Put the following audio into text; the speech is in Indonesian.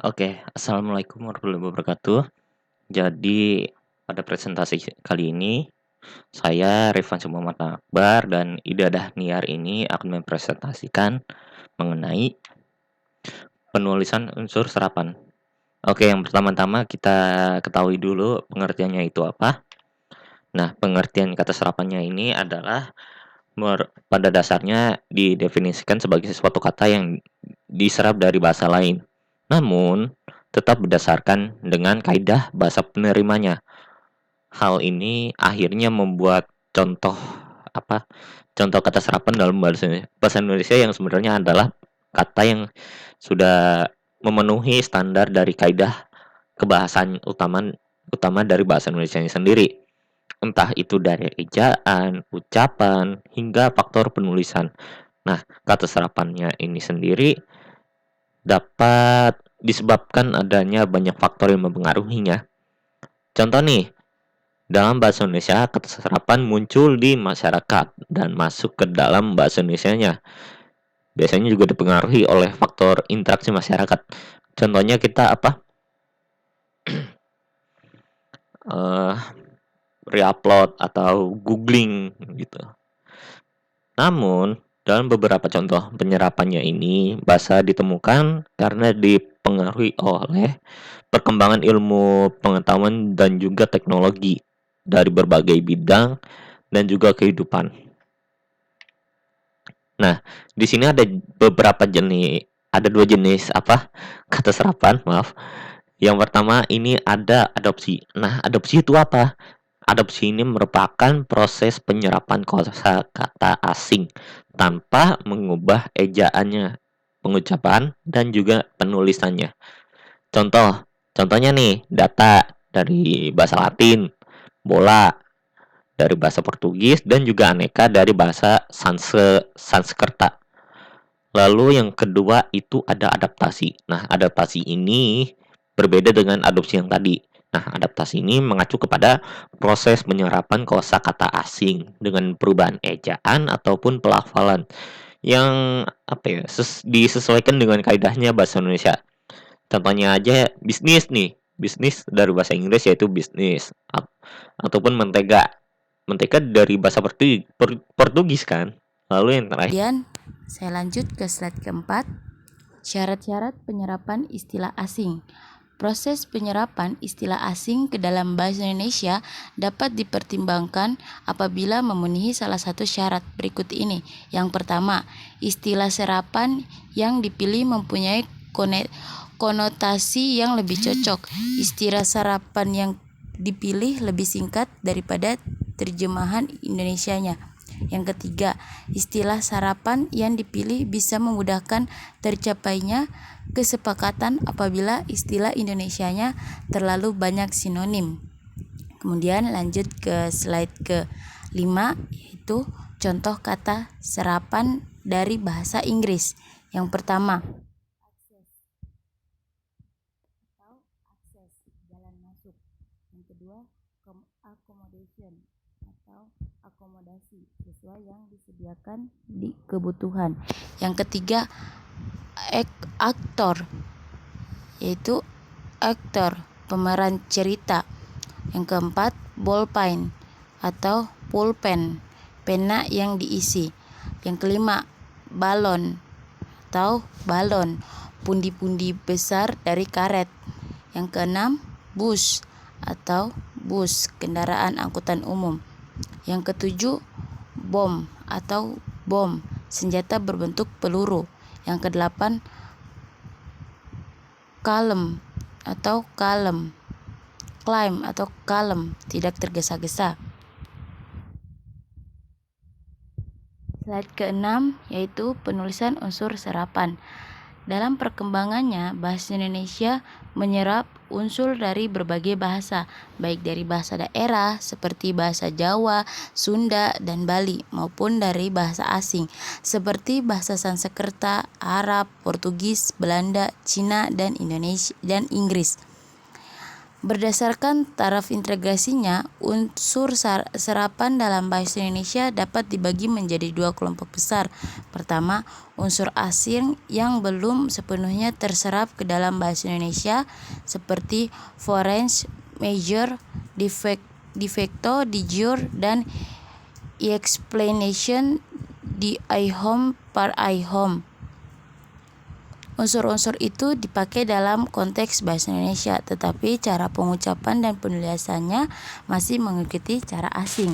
Oke, assalamualaikum warahmatullahi wabarakatuh. Jadi pada presentasi kali ini saya Rifan Muhammad Akbar dan Ida Dahniar ini akan mempresentasikan mengenai penulisan unsur serapan. Oke, yang pertama-tama kita ketahui dulu pengertiannya itu apa. Nah, pengertian kata serapannya ini adalah pada dasarnya didefinisikan sebagai sesuatu kata yang diserap dari bahasa lain. Namun, tetap berdasarkan dengan kaidah bahasa penerimanya. Hal ini akhirnya membuat contoh apa? Contoh kata serapan dalam bahasa Indonesia yang sebenarnya adalah kata yang sudah memenuhi standar dari kaidah kebahasaan utama dari bahasa Indonesia sendiri. Entah itu dari ejaan, ucapan, hingga faktor penulisan. Nah, kata serapannya ini sendiri dapat disebabkan adanya banyak faktor yang mempengaruhinya. Contoh nih, dalam bahasa Indonesia, kata serapan muncul di masyarakat dan masuk ke dalam bahasa Indonesianya. Biasanya juga dipengaruhi oleh faktor interaksi masyarakat. Contohnya kita uh, reupload atau googling gitu. Namun, dalam beberapa contoh penyerapannya ini, bahasa ditemukan karena dipengaruhi oleh perkembangan ilmu pengetahuan dan juga teknologi dari berbagai bidang dan juga kehidupan. Nah, di sini ada dua jenis kata serapan, maaf. Yang pertama ini ada adopsi. Nah, adopsi itu apa? Adopsi ini merupakan proses penyerapan kosakata asing tanpa mengubah ejaannya, pengucapan, dan juga penulisannya. Contohnya nih, data dari bahasa Latin, bola dari bahasa Portugis, dan juga aneka dari bahasa Sanskerta. Lalu yang kedua itu ada adaptasi. Nah, adaptasi ini berbeda dengan adopsi yang tadi. Nah, adaptasi ini mengacu kepada proses penyerapan kosakata asing dengan perubahan ejaan ataupun pelafalan yang disesuaikan dengan kaidahnya bahasa Indonesia. Contohnya aja bisnis nih. Bisnis dari bahasa Inggris yaitu bisnis ataupun mentega. Mentega dari bahasa Portugis kan. Lalu yang terakhir Kemudian saya lanjut ke slide keempat. Syarat-syarat penyerapan istilah asing. Proses penyerapan istilah asing ke dalam bahasa Indonesia dapat dipertimbangkan apabila memenuhi salah satu syarat berikut ini. Yang pertama, istilah serapan yang dipilih mempunyai konotasi yang lebih cocok. Istilah serapan yang dipilih lebih singkat daripada terjemahan Indonesianya. Yang ketiga, istilah sarapan yang dipilih bisa memudahkan tercapainya kesepakatan apabila istilah Indonesianya terlalu banyak sinonim. Kemudian lanjut ke slide ke-5, yaitu contoh kata serapan dari bahasa Inggris. Yang pertama, akses, jalan masuk. Yang kedua, accommodation atau akomodasi sesuai yang disediakan di kebutuhan. Yang ketiga, aktor, yaitu aktor, pemeran cerita. Yang keempat, ballpen atau pulpen, pena yang diisi. Yang kelima, balon atau balon, pundi-pundi besar dari karet. Yang keenam, bus atau bus, kendaraan angkutan umum. Yang ketujuh, bom atau bom, senjata berbentuk peluru. Yang kedelapan, kalem atau kalem, climb atau kalem, tidak tergesa-gesa. Slide ke-6 yaitu penulisan unsur serapan. Dalam perkembangannya, bahasa Indonesia menyerap unsur dari berbagai bahasa, baik dari bahasa daerah seperti bahasa Jawa, Sunda, dan Bali, maupun dari bahasa asing seperti bahasa Sanskerta, Arab, Portugis, Belanda, Cina, dan Inggris. Berdasarkan taraf integrasinya, unsur serapan dalam bahasa Indonesia dapat dibagi menjadi dua kelompok besar. Pertama, unsur asing yang belum sepenuhnya terserap ke dalam bahasa Indonesia seperti force majeure, de facto, de jure, dan explanation di IHOM par IHOM. Unsur-unsur itu dipakai dalam konteks bahasa Indonesia, tetapi cara pengucapan dan penulisannya masih mengikuti cara asing.